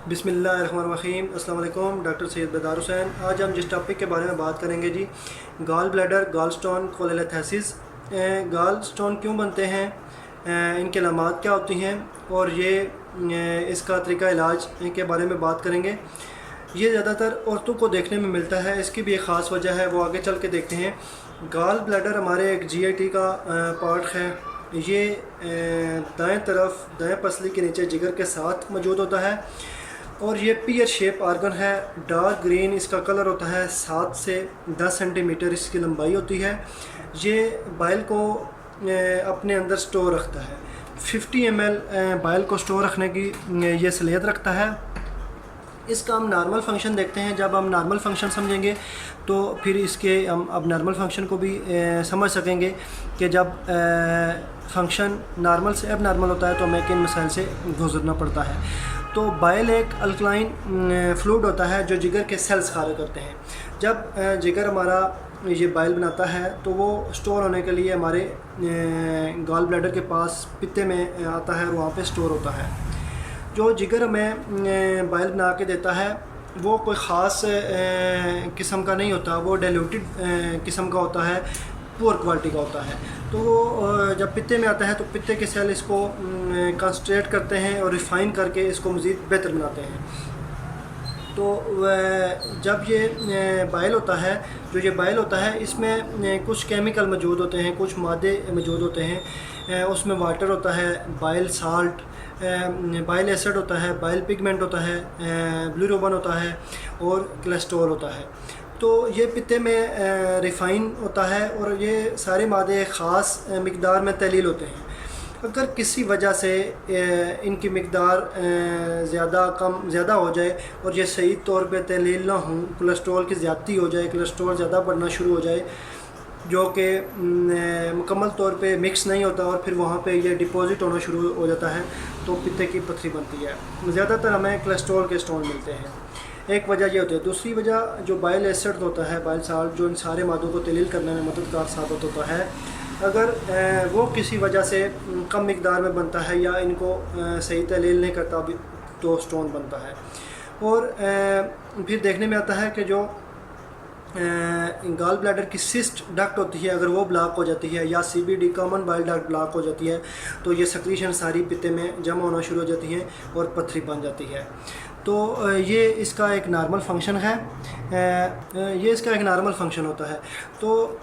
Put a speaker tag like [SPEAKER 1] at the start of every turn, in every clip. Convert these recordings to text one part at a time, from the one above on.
[SPEAKER 1] बिस्मिल्लाहिर्रहमानिर्रहीम। अस्सलाम वालेकुम। डॉक्टर सैयद बेदार हुसैन। आज हम जिस टॉपिक के बारे में बात करेंगे जी, gallbladder, gallstone, cholestasis. Gallstone क्यों बनते हैं, इनके अलामात क्या होती हैं और ये इसका तरीका इलाज के बारे में बात करेंगे। ये ज़्यादातर औरतों को देखने में मिलता है, इसकी भी एक ख़ास वजह है, वो आगे चल के देखते हैं। गॉल ब्लैडर हमारे एक जीआईटी का पार्ट है। ये दाएं तरफ, दाएं पसली के नीचे जिगर के साथ मौजूद होता है और ये पीयर शेप आर्गन है। डार्क ग्रीन इसका कलर होता है, 7 से 10 सेंटीमीटर इसकी लंबाई होती है। ये बाइल को अपने अंदर स्टोर रखता है। 50 ml बाइल को स्टोर रखने की ये सलाहियत रखता है। इसका हम नॉर्मल फंक्शन देखते हैं। जब हम नॉर्मल फंक्शन समझेंगे तो फिर इसके हम अब नॉर्मल फंक्शन को भी समझ सकेंगे कि जब फंक्शन नॉर्मल से अब नॉर्मल होता है तो हमें किन मसाइल से गुजरना पड़ता है। तो बाइल एक अल्कलाइन फ्लूइड होता है जो जिगर के सेल्स खारिज करते हैं। जब जिगर हमारा ये बाइल बनाता है तो वो स्टोर होने के लिए हमारे गॉल ब्लैडर के पास पित्ते में आता है और वहाँ पे स्टोर होता है। जो जिगर हमें बाइल बना के देता है वो कोई ख़ास किस्म का नहीं होता, वो डाइल्यूटेड किस्म का होता है, पुअर क्वालिटी का होता है। तो वो जब पित्ते में आता है तो पित्ते के सेल इसको कंसंट्रेट करते हैं और रिफ़ाइन करके इसको मज़ीद बेहतर बनाते हैं। तो जब ये बाइल होता है, जो ये बाइल होता है इसमें कुछ केमिकल मौजूद होते हैं, कुछ मादे मौजूद होते हैं। उसमें वाटर होता है, बाइल साल्ट, बाइल एसिड होता है, बाइल पिगमेंट होता है, बिलिरुबिन होता है और कोलेस्ट्रॉल होता है। तो ये पित्ते में रिफ़ाइन होता है और ये सारे मादे ख़ास मिक़दार में तहलील होते हैं। अगर किसी वजह से इनकी मिक़दार ज़्यादा हो जाए और ये सही तौर पे तहलील ना हो, कोलेस्ट्रॉल की ज़्यादती हो जाए, कोलेस्ट्रॉल ज़्यादा बढ़ना शुरू हो जाए जो कि मुकम्मल तौर पे मिक्स नहीं होता और फिर वहाँ पे ये डिपॉज़िट होना शुरू हो जाता है, तो पित्ते की पथरी बनती है। ज़्यादातर हमें कोलेस्ट्रॉल के स्टोन मिलते हैं। एक वजह ये होती है। दूसरी वजह जो बाइल एसिड होता है, बाइल साल्ट, जो इन सारे मादों को तहलील करने में मददगार साबित होता है। अगर वो किसी वजह से कम मिक़दार में बनता है या इनको सही तहलील नहीं करता भी तो स्टोन बनता है। और फिर देखने में आता है कि जो गॉल ब्लैडर की सिस्ट डक्ट होती है, अगर वो ब्लॉक हो जाती है या CBD common bile duct block हो जाती है तो ये सक्रीशन सारी पित्ते में जमा होना शुरू हो जाती है और पथरी बन जाती है। तो ये इसका एक नॉर्मल फंक्शन है। ये इसका एक नॉर्मल फंक्शन होता है। तो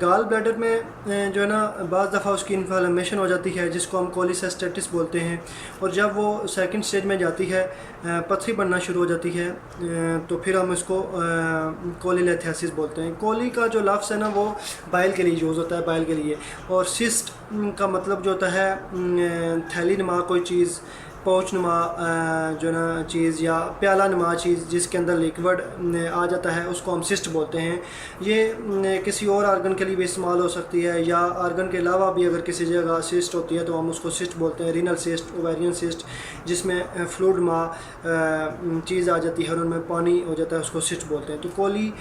[SPEAKER 1] गॉल ब्लैडर में जो है ना, बाज़ दफ़ा उसकी इन्फ्लेमेशन हो जाती है जिसको हम कोलिसिस्टेटिस बोलते हैं। और जब वो सेकंड स्टेज में जाती है, पथरी बनना शुरू हो जाती है, तो फिर हम इसको कोलेस्थेसिस बोलते हैं। कोली का जो लफ्ज़ है ना वो बाइल के लिए यूज़ होता है, बाइल के लिए। और सिस्ट का मतलब जो होता है थैली नुमा कोई चीज़, पाउच नुमा जो ना चीज़ या प्याला नुमा चीज़ जिसके अंदर लिक्विड आ जाता है, उसको हम सिस्ट बोलते हैं। ये किसी और आर्गन के लिए भी इस्तेमाल हो सकती है या आर्गन के अलावा भी अगर किसी जगह सिस्ट होती है तो हम उसको सिस्ट बोलते हैं। रीनल सिस्ट, ओवेरियन सिस्ट, जिसमें फ्लूइड नुमा चीज़ आ जाती है और उनमें पानी हो जाता है, उसको सिस्ट बोलते हैं। तो कोली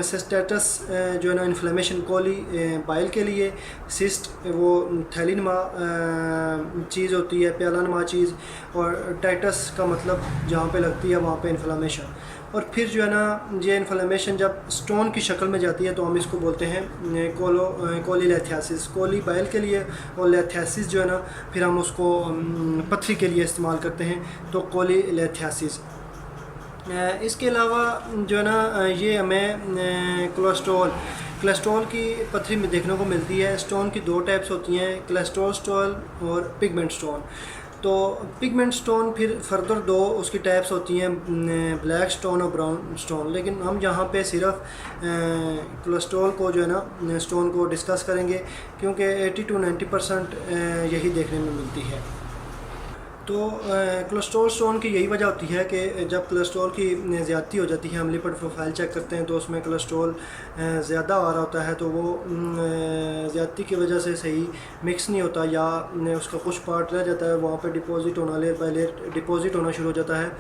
[SPEAKER 1] सिस्टेटस जो है ना, इन्फ्लेमेशन कोली बाइल के लिए, सिस्ट वो थैली नुमा चीज़ होती है, प्याला नुमा चीज़, और टाइटस का मतलब जहाँ पे लगती है वहाँ पे इन्फ्लेमेशन। और फिर जो है ना, ये इन्फ्लेमेशन जब स्टोन की शक्ल में जाती है तो हम इसको बोलते हैं कोलेस्थेसिस। कोली बाइल के लिए और लेस्थेसिस जो है ना, फिर हम उसको पथरी के लिए इस्तेमाल करते हैं, तो कोलेस्थेसिस। इसके अलावा जो है ना, ये हमें कोलेस्ट्रॉल की पथरी में देखने को मिलती है। स्टोन की 2 टाइप्स होती हैं, कोलेस्ट्रॉल स्टोन और पिगमेंट स्टोन। तो पिगमेंट स्टोन फिर फर्दर 2 उसकी टाइप्स होती हैं, ब्लैक स्टोन और ब्राउन स्टोन। लेकिन हम यहाँ पे सिर्फ कोलेस्ट्रॉल को जो है ना, स्टोन को डिस्कस करेंगे क्योंकि 80 to 90% यही देखने में मिलती है। तो कोलेस्ट्रॉल स्टोन की यही वजह होती है कि जब कोलेस्ट्रॉल की ज़्यादती हो जाती है, हम लिपिड प्रोफाइल चेक करते हैं तो उसमें कोलेस्ट्रॉल ज़्यादा आ रहा होता है, तो वो ज़्यादती की वजह से सही मिक्स नहीं होता या उसका कुछ पार्ट रह जाता है, वहाँ पे डिपॉज़िट होना, लेयर बाय लेयर डिपॉज़िट होना शुरू हो जाता है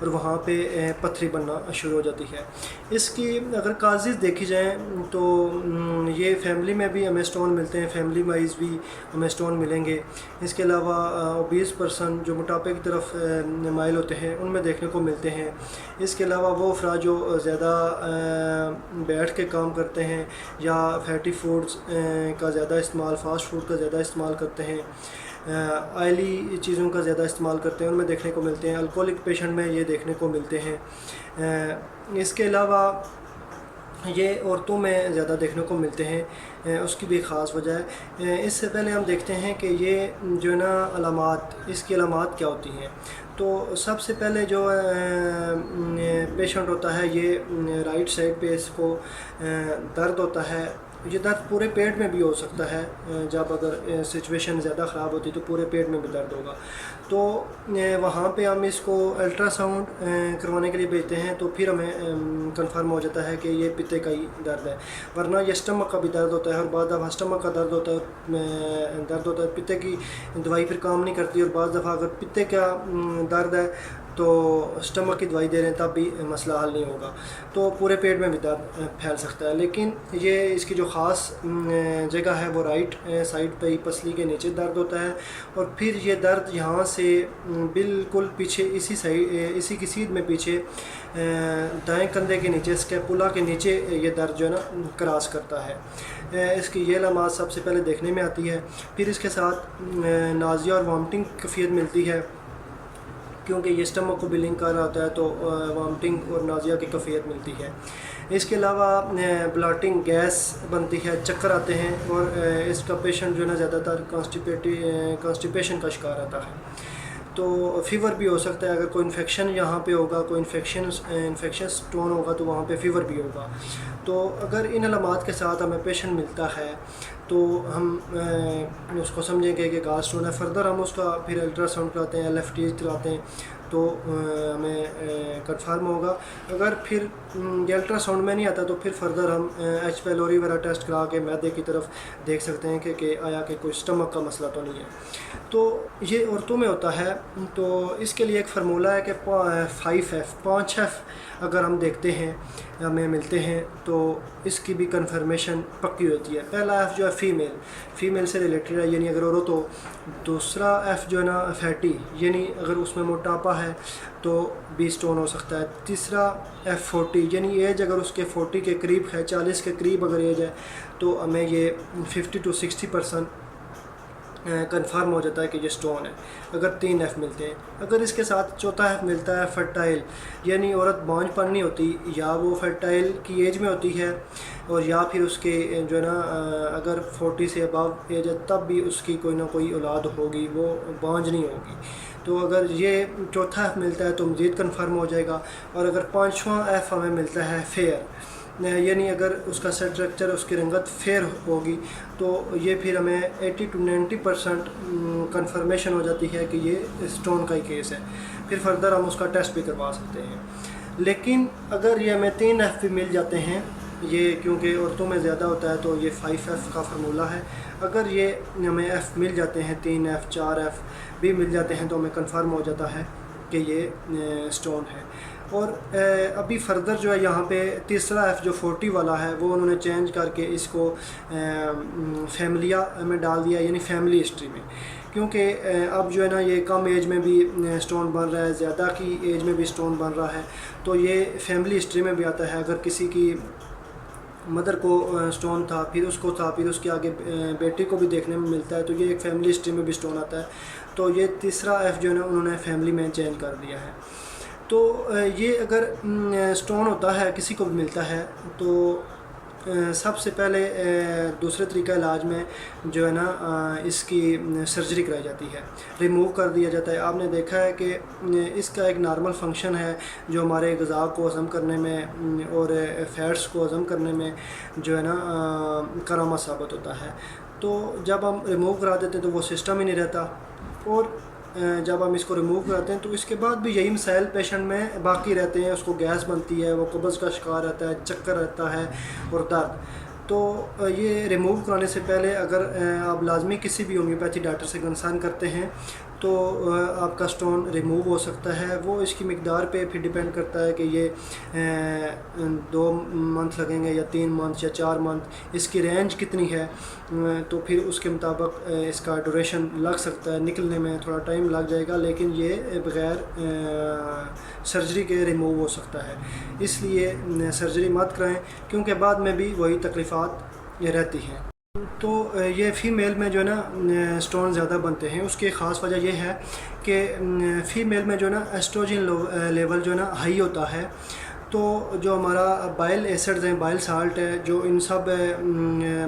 [SPEAKER 1] और वहाँ पे पथरी बनना शुरू हो जाती है। इसकी अगर काजेज़ देखी जाएँ तो ये फैमिली में भी हमें स्टोन मिलते हैं, फैमिली वाइज भी हमें स्टोन मिलेंगे। इसके अलावा ओबीस पर्सन जो मोटापे की तरफ माइल होते हैं उनमें देखने को मिलते हैं। इसके अलावा वो अफराद जो ज़्यादा बैठ के काम करते हैं या फैटी फूड्स का ज़्यादा इस्तेमाल, फास्ट फूड का ज़्यादा इस्तेमाल करते हैं, ऑयली चीज़ों का ज़्यादा इस्तेमाल करते हैं, उनमें देखने को मिलते हैं। अल्कोहलिक पेशेंट में ये देखने को मिलते हैं। इसके अलावा ये औरतों में ज़्यादा देखने को मिलते हैं, उसकी भी ख़ास वजह है। इससे पहले हम देखते हैं कि ये जो है ना अलामात, इसकी अलामात क्या होती हैं। तो सबसे पहले जो पेशेंट होता है ये राइट साइड पे इसको दर्द होता है। ये दर्द पूरे पेट में भी हो सकता है, जब अगर सिचुएशन ज़्यादा ख़राब होती तो पूरे पेट में भी दर्द होगा। तो वहाँ पे हम इसको अल्ट्रासाउंड करवाने के लिए भेजते हैं, तो फिर हमें कंफर्म हो जाता है कि ये पित्ते का ही दर्द है। वरना ये स्टमक का भी दर्द होता है, और बाद दफ़ा स्टमक का दर्द होता है, पित्ते की दवाई फिर काम नहीं करती, और बाद दफ़ा अगर पित्ते का दर्द है तो स्टमक की दवाई दे रहे हैं तब भी मसला हल नहीं होगा। तो पूरे पेट में भी दर्द फैल सकता है। लेकिन ये इसकी जो ख़ास जगह है वो राइट साइड पे ही पसली के नीचे दर्द होता है, और फिर ये दर्द यहाँ से बिल्कुल पीछे इसी की सीध में पीछे दाएं कंधे के नीचे, स्कैपुला के नीचे ये दर्द जो है ना क्रॉस करता है। इसकी ये अलामात सबसे पहले देखने में आती है। फिर इसके साथ नाज़िया और वॉमिटिंग कैफियत मिलती है, क्योंकि ये स्टमक को भी लिंक कर रहा होता है, तो वॉमिटिंग और नाज़िया की कैफियत मिलती है। इसके अलावा ब्लॉटिंग गैस बनती है, चक्कर आते हैं, और इसका पेशेंट जो है ना ज़्यादातर कॉन्स्टिपेशन का शिकार रहता है। तो फ़ीवर भी हो सकता है, अगर कोई इन्फेक्शन यहाँ पे होगा, कोई इन्फेक्शन स्टोन होगा तो वहाँ पे फ़ीवर भी होगा। तो अगर इन अलामात के साथ हमें पेशेंट मिलता है तो हम उसको समझेंगे कि गॉल स्टोन है। फर्दर हम उसका फिर अल्ट्रासाउंड कराते हैं, LFT कराते हैं, तो हमें कंफर्म होगा। अगर फिर ये अल्ट्रासाउंड में नहीं आता तो फिर फर्दर हम H. pylori वगैरह टेस्ट करा के मैदे की तरफ देख सकते हैं कि आया कि कोई स्टमक का मसला तो नहीं है। तो ये औरतों में होता है। तो इसके लिए एक फार्मूला है कि 5F अगर हम देखते हैं, हमें मिलते हैं, तो इसकी भी कंफर्मेशन पक्की होती है। पहला F जो है फ़ीमेल से रिलेटेड है, यानी अगर औरत हो। दूसरा F जो है ना फैटी, यानी अगर उसमें मोटापा है तो भी स्टोन हो सकता है। तीसरा F 40, यानी एज अगर उसके 40 के करीब है, 40 के करीब अगर एज है, तो हमें ये 50 to 60% कंफर्म हो जाता है कि ये स्टोन है, अगर 3 F मिलते हैं। अगर इसके साथ चौथा F मिलता है फर्टाइल, यानी औरत बांझपन नहीं होती, या वो फर्टाइल की एज में होती है, और या फिर उसके जो है ना अगर 40 से अबव एज है तब भी उसकी कोई ना कोई औलाद होगी, वो बांझ नहीं होगी। तो अगर ये चौथा F मिलता है तो मज़ीद कंफर्म हो जाएगा। और अगर पाँचवा F हमें मिलता है फेयर, यानी अगर उसका स्ट्रक्चर, उसकी रंगत फेयर होगी, तो ये फिर हमें 80 to 90% कंफर्मेशन हो जाती है कि ये स्टोन का ही केस है। फिर फर्दर हम उसका टेस्ट भी करवा सकते हैं। लेकिन अगर ये हमें 3 F भी मिल जाते हैं, ये क्योंकि औरतों में ज़्यादा होता है तो ये 5F का फार्मूला है। अगर ये हमें F मिल जाते हैं, 3 F 4 F भी मिल जाते हैं, तो हमें कंफर्म हो जाता है कि ये स्टोन है। और अभी फर्दर जो है यहाँ पे तीसरा F जो 40 वाला है, वो उन्होंने चेंज करके इसको फैमिलिया में डाल दिया, यानी फैमिली हिस्ट्री में। क्योंकि अब जो है ना ये कम एज में भी स्टोन बन रहा है, ज़्यादा की एज में भी स्टोन बन रहा है, तो ये फैमिली हिस्ट्री में भी आता है। अगर किसी की मदर को स्टोन था, फिर उसको था, फिर उसके आगे बेटी को भी देखने में मिलता है, तो ये एक फैमिली हिस्ट्री में भी स्टोन आता है। तो ये तीसरा F जो है ना उन्होंने फैमिली में चेंज कर दिया है। तो ये अगर स्टोन होता है, किसी को भी मिलता है, तो सबसे पहले दूसरे तरीका इलाज में जो है ना इसकी सर्जरी कराई जाती है, रिमूव कर दिया जाता है। आपने देखा है कि इसका एक नॉर्मल फंक्शन है जो हमारे ग़िज़ा को हज़म करने में और फैट्स को हज़म करने में जो है ना करामत साबित होता है। तो जब हम रिमूव करा देते हैं तो वो सिस्टम ही नहीं रहता, और जब हम इसको रिमूव कराते हैं तो इसके बाद भी यही मसाइल पेशेंट में बाकी रहते हैं। उसको गैस बनती है, वो कब्ज़ का शिकार रहता है, चक्कर रहता है और दर्द। तो ये रिमूव कराने से पहले अगर आप लाजमी किसी भी होम्योपैथी डॉक्टर से कंसर्न करते हैं तो आपका स्टोन रिमूव हो सकता है। वो इसकी मिकदार पे फिर डिपेंड करता है कि ये 2 मंथ लगेंगे या 3 मंथ या 4 मंथ, इसकी रेंज कितनी है, तो फिर उसके मुताबिक इसका ड्यूरेशन लग सकता है। निकलने में थोड़ा टाइम लग जाएगा, लेकिन ये बग़ैर सर्जरी के रिमूव हो सकता है। इसलिए सर्जरी मत कराएं, क्योंकि बाद में भी वही तकलीफ़ात रहती हैं। तो ये फ़ीमेल में जो है ना स्टोन ज़्यादा बनते हैं, उसकी ख़ास वजह यह है कि फ़ीमेल में जो है ना एस्ट्रोजन लेवल जो है ना हाई होता है। तो जो हमारा बाइल एसिड्स हैं, बाइल साल्ट है, जो इन सब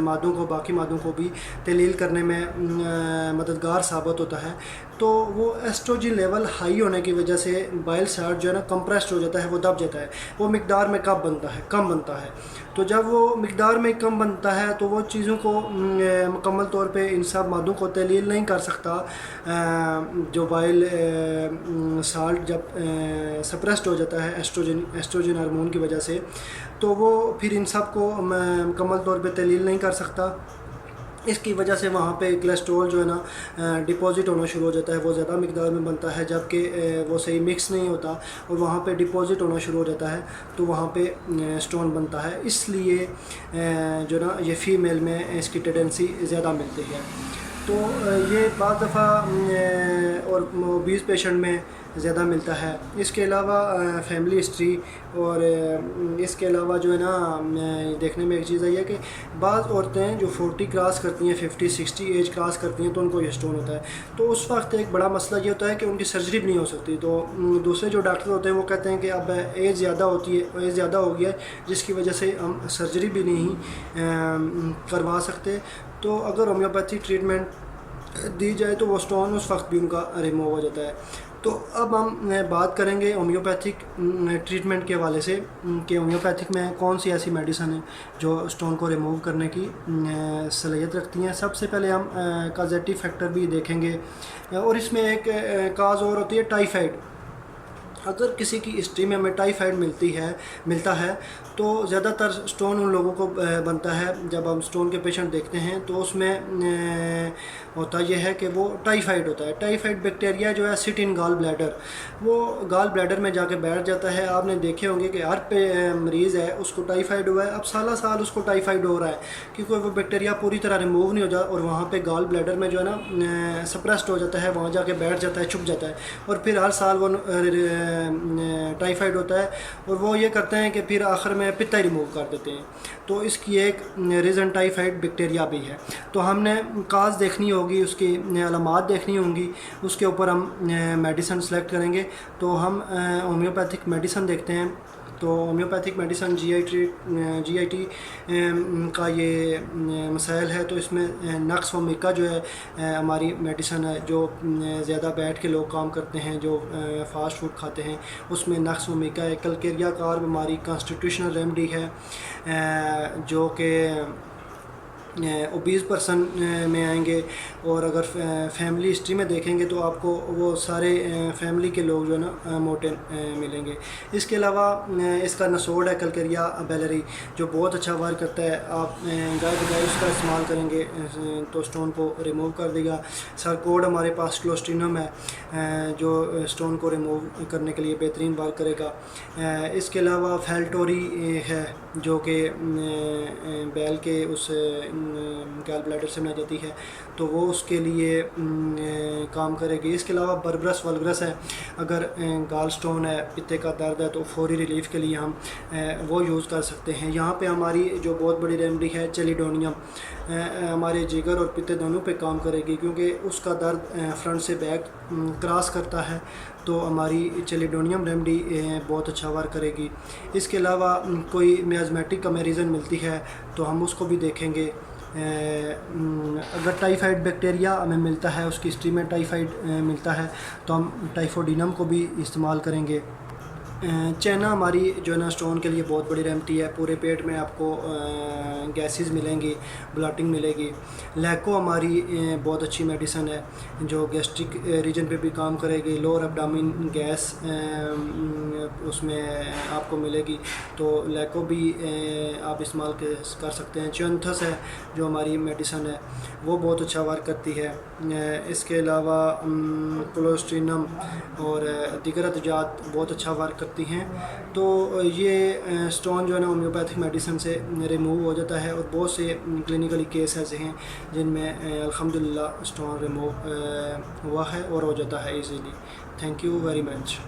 [SPEAKER 1] मादों को, बाकी मादों को भी तहलील करने में मददगार साबित होता है। तो वो एस्ट्रोजन लेवल हाई होने की वजह से बाइल साल्ट जो है ना कंप्रेस्ड हो जाता है, वो दब जाता है। वो मिकदार में कम बनता है। तो जब वो मिकदार में कम बनता है तो वो चीज़ों को मुकम्मल तौर पे इन सब मादों को तहलील नहीं कर सकता। जो बाइल साल्ट जब सप्रेस्ड हो जाता है एस्ट्रोजन हार्मोन की वजह से, तो वो फिर इन सब को मुकम्मल तौर पे तहलील नहीं कर सकता। इसकी वजह से वहाँ पे कोलेस्ट्रॉल जो है ना डिपॉज़िट होना शुरू हो जाता है। वो ज़्यादा मिकदार में बनता है, जबकि वो सही मिक्स नहीं होता और वहाँ पे डिपॉज़िट होना शुरू हो जाता है, तो वहाँ पे स्टोन बनता है। इसलिए जो ना ये फ़ीमेल में इसकी टेंडेंसी ज़्यादा मिलती है। तो ये बाद दफ़ा और 20 पेशेंट में ज़्यादा मिलता है। इसके अलावा फैमिली हिस्ट्री और इसके अलावा जो है ना देखने में एक चीज़ आई है कि बाज़ औरतें जो 40 क्रॉस करती हैं, 50-60 एज क्रॉस करती हैं, तो उनको ये स्टोन होता है। तो उस वक्त एक बड़ा मसला ये होता है कि उनकी सर्जरी भी नहीं हो सकती। तो दूसरे जो डॉक्टर होते हैं वो कहते हैं कि अब एज ज़्यादा हो गई है, जिसकी वजह से हम सर्जरी भी नहीं करवा सकते। तो अगर होम्योपैथिक ट्रीटमेंट दी जाए तो वो स्टोन उस वक्त भी उनका रिमूव हो जाता है। तो अब हम बात करेंगे होम्योपैथिक ट्रीटमेंट के हवाले से कि होम्योपैथिक में कौन सी ऐसी मेडिसिन है जो स्टोन को रिमूव करने की सलाहियत रखती हैं। सबसे पहले हम काजेटिव फैक्टर भी देखेंगे, और इसमें एक काज और होती है टाइफाइड। अगर किसी की हिस्ट्री में हमें टाइफाइड मिलता है तो ज़्यादातर स्टोन उन लोगों को बनता है। जब हम स्टोन के पेशेंट देखते हैं तो उसमें होता यह है कि वो टाइफाइड होता है। टाइफाइड बैक्टीरिया जो है सिट इन गॉल ब्लैडर, वो गॉल ब्लैडर में जाके बैठ जाता है। आपने देखे होंगे कि हर मरीज़ है उसको टाइफाइड हुआ है, अब साल उसको टाइफाइड हो रहा है, क्योंकि वो बैक्टीरिया पूरी तरह रिमूव नहीं हो जाता और वहाँ पे गॉल ब्लैडर में जो है ना सप्रेस्ड हो जाता है, वहाँ जाके बैठ जाता है, छुप जाता है, और फिर हर साल वो टाइफाइड होता है। और वो ये करते हैं कि फिर आखिर में पित्ता रिमूव कर देते हैं। तो इसकी एक रीज़न टाइफाइड बैक्टीरिया भी है। तो हमने काज देखनी होगी, उसकी अलामात देखनी होंगी, उसके ऊपर हम मेडिसिन सेलेक्ट करेंगे। तो हम होम्योपैथिक मेडिसिन देखते हैं। तो होम्योपैथिक मेडिसिन GIT का ये मसाइल है। तो इसमें नक्स वोमिका जो है हमारी मेडिसिन है, जो ज़्यादा बैठ के लोग काम करते हैं, जो फास्ट फूड खाते हैं, उसमें नक्स वोमिका है। कलकेरिया कार्ब हमारी कॉन्स्टिट्यूशनल रेमेडी है, जो कि ओबीज़ पर्सन में आएंगे। और अगर फैमिली हिस्ट्री में देखेंगे तो आपको वो सारे फैमिली के लोग जो है ना मोटे मिलेंगे। इसके अलावा इसका नसोड है कलकेरिया बेलरी, जो बहुत अच्छा वर्क करता है। आप गाय उसका इस्तेमाल करेंगे तो स्टोन को रिमूव कर देगा। सरकोड हमारे पास क्लोस्ट्रिनम है, जो स्टोन को रिमूव करने के लिए बेहतरीन वर्क करेगा। इसके अलावा फैल्टोरी है, जो कि बैल के उस गॉल ब्लैडर से बना जाती है, तो वो उसके लिए काम करेगी। इसके अलावा बर्बरस वल्गरस है, अगर गॉल स्टोन है, पित्ते का दर्द है, तो फौरी रिलीफ के लिए हम वो यूज़ कर सकते हैं। यहाँ पे हमारी जो बहुत बड़ी रेमेडी है चेलिडोनियम, हमारे जिगर और पित्ते दोनों पे काम करेगी, क्योंकि उसका दर्द फ्रंट से बैक क्रॉस करता है। तो हमारी चेलिडोनियम रेमेडी बहुत अच्छा वर्क करेगी। इसके अलावा कोई मियाज़मेटिक का रीज़न मिलती है तो हम उसको भी देखेंगे। अगर टाइफाइड बैक्टीरिया हमें मिलता है, उसकी हिस्ट्री में टाइफाइड मिलता है, तो हम टाइफोडिनम को भी इस्तेमाल करेंगे। चैना हमारी जो है ना स्टोन के लिए बहुत बड़ी रेमेडी है। पूरे पेट में आपको गैसेस मिलेंगी, ब्लॉटिंग मिलेगी। लैको हमारी बहुत अच्छी मेडिसन है जो गैस्ट्रिक रीजन पे भी काम करेगी। लोअर एब्डामिन गैस उसमें आपको मिलेगी, तो लैको भी आप इस्तेमाल कर सकते हैं। च्यवनथस है जो हमारी मेडिसन है, वो बहुत अच्छा वर्क करती है। इसके अलावा क्लोस्ट्रिनम और दीगर अद्वियात बहुत अच्छा वर्क करती हैं। तो ये स्टोन जो है ना होम्योपैथिक मेडिसिन से रिमूव हो जाता है, और बहुत से क्लिनिकली केस ऐसे हैं जिनमें अल्हम्दुलिल्लाह स्टोन रिमूव हुआ है और हो जाता है easily. Thank you very much.